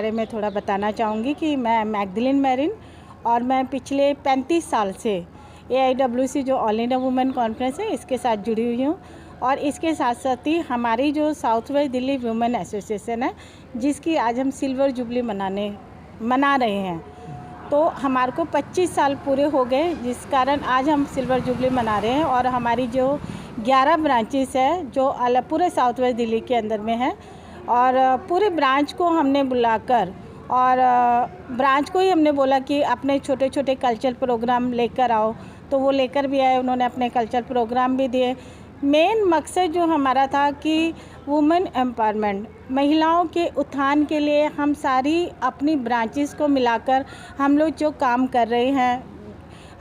बारे में थोड़ा बताना चाहूँगी कि मैं मैगदलीन मैरिन और मैं पिछले 35 साल से AIWC जो ऑल इंडिया वुमेन कॉन्फ्रेंस है इसके साथ जुड़ी हुई हूँ। और इसके साथ साथ ही हमारी जो south west Delhi women association है जिसकी आज हम सिल्वर जुबली मना रहे हैं, तो हमारे को 25 साल पूरे हो गए, जिस कारण आज हम सिल्वर जुबली मना रहे हैं। और हमारी जो 11 ब्रांचेस है जो पूरे साउथ वेस्ट दिल्ली के अंदर में है, और पूरे ब्रांच को हमने बुलाकर और ब्रांच को ही हमने बोला कि अपने छोटे छोटे कल्चरल प्रोग्राम लेकर आओ, तो वो लेकर भी आए। उन्होंने अपने कल्चरल प्रोग्राम भी दिए। मेन मकसद जो हमारा था कि वुमेन एम्पावरमेंट, महिलाओं के उत्थान के लिए हम सारी अपनी ब्रांचेस को मिलाकर हम लोग जो काम कर रहे हैं,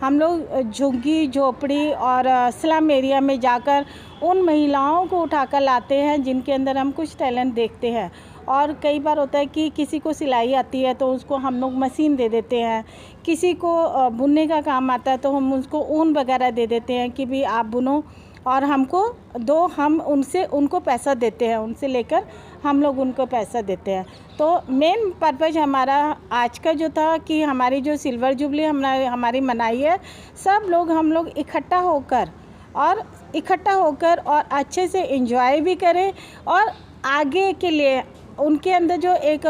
हम लोग झुग्गी झोपड़ी और स्लम एरिया में जाकर उन महिलाओं को उठाकर लाते हैं जिनके अंदर हम कुछ टैलेंट देखते हैं। और कई बार होता है कि किसी को सिलाई आती है तो उसको हम लोग मशीन दे देते हैं, किसी को बुनने का काम आता है तो हम उसको ऊन वगैरह दे देते हैं कि भी आप बुनो और हमको दो, हम उनको पैसा देते हैं, उनसे लेकर हम लोग उनको पैसा देते हैं। तो मेन पर्पज़ हमारा आज का जो था कि हमारी जो सिल्वर जुबली हमारी मनाई है, सब लोग हम लोग इकट्ठा होकर और अच्छे से एंजॉय भी करें और आगे के लिए उनके अंदर जो एक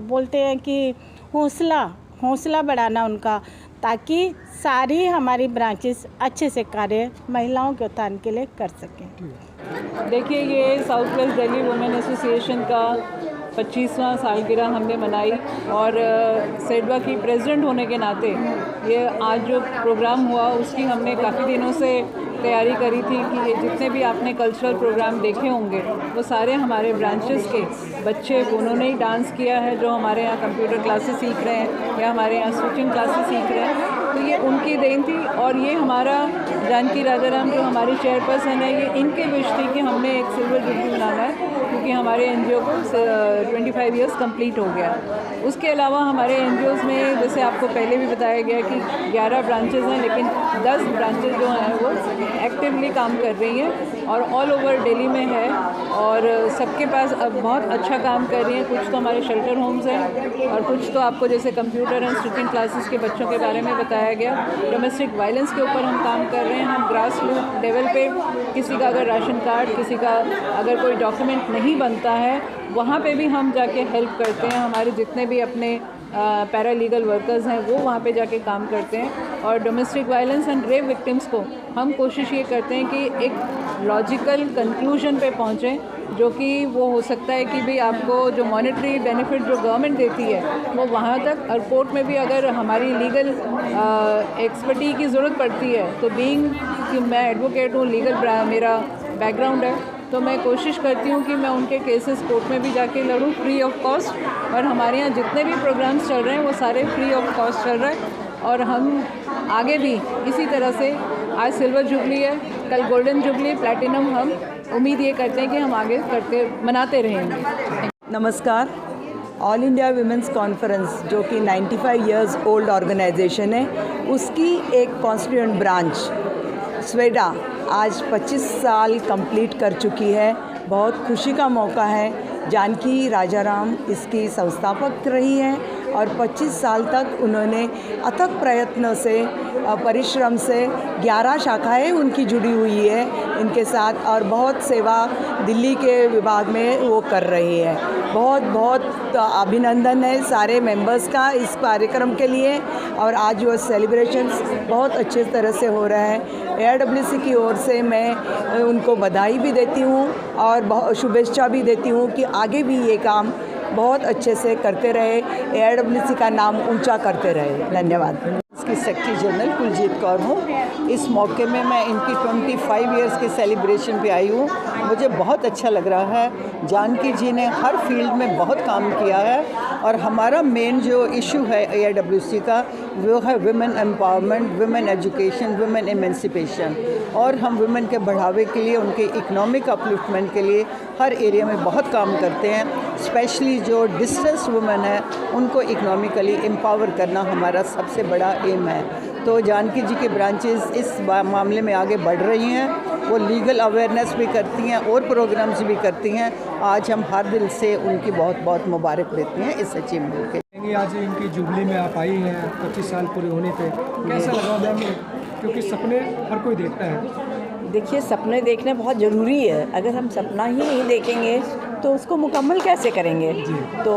बोलते हैं कि हौसला बढ़ाना उनका, ताकि सारी हमारी ब्रांचेस अच्छे से कार्य महिलाओं के उत्थान के लिए कर सकें। देखिए, ये south west Delhi women association का 25वां सालगिरह हमने मनाई और सेडवा की प्रेसिडेंट होने के नाते ये आज जो प्रोग्राम हुआ उसकी हमने काफ़ी दिनों से तैयारी करी थी कि ये जितने भी आपने कल्चरल प्रोग्राम देखे होंगे वो सारे हमारे ब्रांचेस के बच्चे, उन्होंने ही डांस किया है जो हमारे यहाँ कंप्यूटर क्लासेस सीख रहे हैं या हमारे यहाँ स्विचिंग क्लासेस सीख रहे हैं, तो ये उनकी देन थी। और ये हमारा जानकी राजाराम जो हमारी चेयरपर्सन है, ये इनके विश थी कि हमने एक सिल्वर जुबली मनाना है क्योंकि हमारे NGO को 25 ईयर्स कंप्लीट हो गया। उसके अलावा हमारे NGOs में जैसे आपको पहले भी बताया गया कि 11 ब्रांचेज़ हैं, लेकिन 10 ब्रांचेज़ जो हैं वो एक्टिवली काम कर रही हैं और ऑल ओवर दिल्ली में है और सबके पास अब बहुत अच्छा काम कर रही हैं। कुछ तो हमारे शेल्टर होम्स हैं और कुछ तो आपको जैसे कंप्यूटर एंड स्टिचिंग क्लासेस के बच्चों के बारे में बताया गया। डोमेस्टिक वायलेंस के ऊपर हम काम कर रहे हैं। हम ग्रास रूट लेवल पे किसी का अगर राशन कार्ड, किसी का अगर कोई डॉक्यूमेंट नहीं बनता है, वहाँ पे भी हम जाके हेल्प करते हैं। हमारे जितने भी अपने पैरालीगल वर्कर्स हैं वो वहाँ पे जाके काम करते हैं। और domestic violence and rape victims को हम कोशिश ये करते हैं कि एक लॉजिकल कंक्लूजन पे पहुँचें, जो कि वो हो सकता है कि भाई आपको जो मॉनेटरी बेनिफिट जो गवर्नमेंट देती है वो वहाँ तक, और कोर्ट में भी अगर हमारी लीगल एक्सपर्टी की ज़रूरत पड़ती है तो बीइंग कि मैं एडवोकेट हूँ, लीगल मेरा बैकग्राउंड है, तो मैं कोशिश करती हूँ कि मैं उनके केसेस कोर्ट में भी जाके लड़ूँ फ्री ऑफ कॉस्ट। और हमारे यहाँ जितने भी प्रोग्राम्स चल रहे हैं वो सारे फ्री ऑफ कॉस्ट चल रहे हैं और हम आगे भी इसी तरह से, आज सिल्वर जुबली है, कल गोल्डन जुबली, प्लैटिनम, हम उम्मीद ये करते हैं कि हम आगे मनाते रहेंगे। नमस्कार। ऑल इंडिया वुमेन्स कॉन्फ्रेंस जो कि 95 इयर्स ओल्ड ऑर्गेनाइजेशन है, उसकी एक कॉन्स्टिट्यूएंट ब्रांच स्वेडा आज 25 साल कंप्लीट कर चुकी है। बहुत खुशी का मौका है। जानकी राजाराम इसकी संस्थापक रही हैं और 25 साल तक उन्होंने अथक प्रयत्न से, परिश्रम से 11 शाखाएं उनकी जुड़ी हुई है इनके साथ, और बहुत सेवा दिल्ली के विभाग में वो कर रही है। बहुत बहुत अभिनंदन है सारे मेंबर्स का इस कार्यक्रम के लिए। और आज वो सेलिब्रेशंस बहुत अच्छे तरह से हो रहा है। AIWC की ओर से मैं उनको बधाई भी देती हूँ और बहुत शुभेच्छा भी देती हूँ कि आगे भी ये काम बहुत अच्छे से करते रहे, AIWC का नाम ऊंचा करते रहे। धन्यवाद। इसकी सेक्रेटरी जनरल कुलजीत कौर हूँ। इस मौके में मैं इनकी 25 इयर्स के सेलिब्रेशन पे आई हूँ। मुझे बहुत अच्छा लग रहा है। जानकी जी ने हर फील्ड में बहुत काम किया है और हमारा मेन जो इशू है AIWC का वो है women empowerment, women education, women emancipation. और हम वुमेन के बढ़ावे के लिए, उनके इकोनॉमिक अपलिफ्टमेंट के लिए हर एरिया में बहुत काम करते हैं। स्पेशली जो डिस्ट्रेस वुमेन है उनको इकोनॉमिकली एम्पावर करना हमारा सबसे बड़ा एम है। तो जानकी जी के ब्रांचेस इस मामले में आगे बढ़ रही हैं वो लीगल अवेयरनेस भी करती हैं और प्रोग्राम्स भी करती हैं। आज हम हर दिल से उनकी बहुत बहुत मुबारक देते हैं इस अचीवमेंट के। आज इनकी जुबली में आप आई हैं 25 साल पूरे होने पे, कैसा लगा मैम? क्योंकि सपने हर कोई देखता है। देखिए, सपने देखने बहुत ज़रूरी है। अगर हम सपना ही नहीं देखेंगे तो उसको मुकम्मल कैसे करेंगे? तो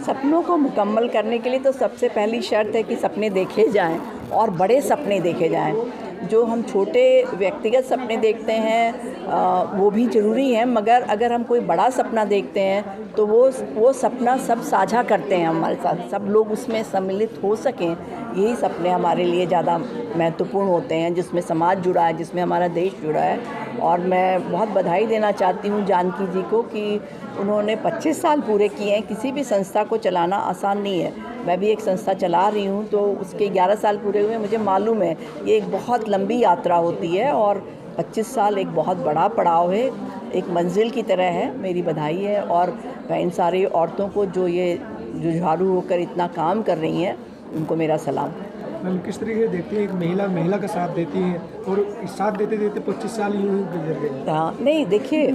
सपनों को मुकम्मल करने के लिए तो सबसे पहली शर्त है कि सपने देखे जाएं और बड़े सपने देखे जाएं। जो हम छोटे व्यक्तिगत सपने देखते हैं वो भी ज़रूरी हैं, मगर अगर हम कोई बड़ा सपना देखते हैं तो वो सपना सब साझा करते हैं हमारे साथ, सब लोग उसमें सम्मिलित हो सकें। यही सपने हमारे लिए ज़्यादा महत्वपूर्ण होते हैं, जिसमें समाज जुड़ा है, जिसमें हमारा देश जुड़ा है। और मैं बहुत बधाई देना चाहती हूँ जानकी जी को कि उन्होंने 25 साल पूरे किए हैं। किसी भी संस्था को चलाना आसान नहीं है। मैं भी एक संस्था चला रही हूँ तो उसके 11 साल पूरे हुए। मुझे मालूम है ये एक बहुत लंबी यात्रा होती है और 25 साल एक बहुत बड़ा पड़ाव है, एक मंजिल की तरह है। मेरी बधाई है और मैं इन सारी औरतों को जो जुझारू होकर इतना काम कर रही हैं उनको मेरा सलाम। मैम, किस तरीके से देखती हैं एक महिला का साथ देती हैं और साथ देते देते 25 साल यूँ ही गुजर गए? हाँ, नहीं, देखिए,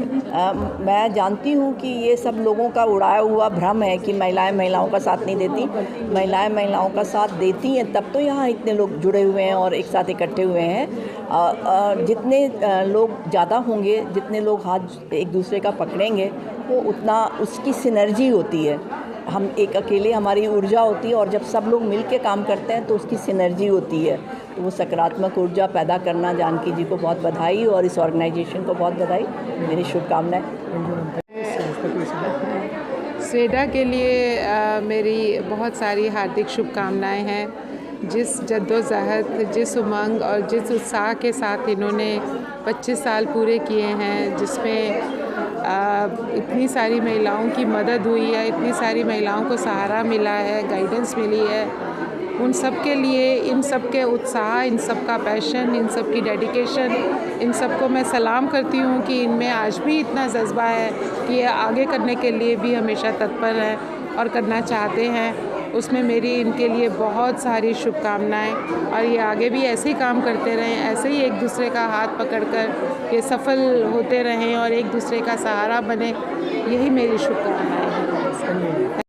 मैं जानती हूँ कि ये सब लोगों का उड़ाया हुआ भ्रम है कि महिलाओं का साथ नहीं देती। महिलाओं का साथ देती हैं, तब तो यहाँ इतने लोग जुड़े हुए हैं और एक साथ इकट्ठे हुए हैं। जितने लोग ज़्यादा होंगे, जितने लोग हाथ एक दूसरे का पकड़ेंगे, वो उतना उसकी सिनर्जी होती है। हम एक अकेले हमारी ऊर्जा होती है और जब सब लोग मिल के काम करते हैं तो उसकी सिनर्जी होती है। तो वो सकारात्मक ऊर्जा पैदा करना, जानकी जी को बहुत बधाई और इस ऑर्गेनाइजेशन को बहुत बधाई, मेरी शुभकामनाएं। स्वेडा के लिए मेरी बहुत सारी हार्दिक शुभकामनाएं हैं। जिस जद्दोजहद, जिस उमंग और जिस उत्साह के साथ इन्होंने 25 साल पूरे किए हैं, जिसमें इतनी सारी महिलाओं की मदद हुई है, इतनी सारी महिलाओं को सहारा मिला है, गाइडेंस मिली है, उन सब के लिए, इन सब के उत्साह, इन सब का पैशन, इन सब की डेडिकेशन, इन सब को मैं सलाम करती हूँ कि इनमें आज भी इतना जज्बा है कि ये आगे करने के लिए भी हमेशा तत्पर हैं और करना चाहते हैं। उसमें मेरी इनके लिए बहुत सारी शुभकामनाएं और ये आगे भी ऐसे ही काम करते रहें, ऐसे ही एक दूसरे का हाथ पकड़कर ये सफल होते रहें और एक दूसरे का सहारा बने। यही मेरी शुभकामनाएं हैं।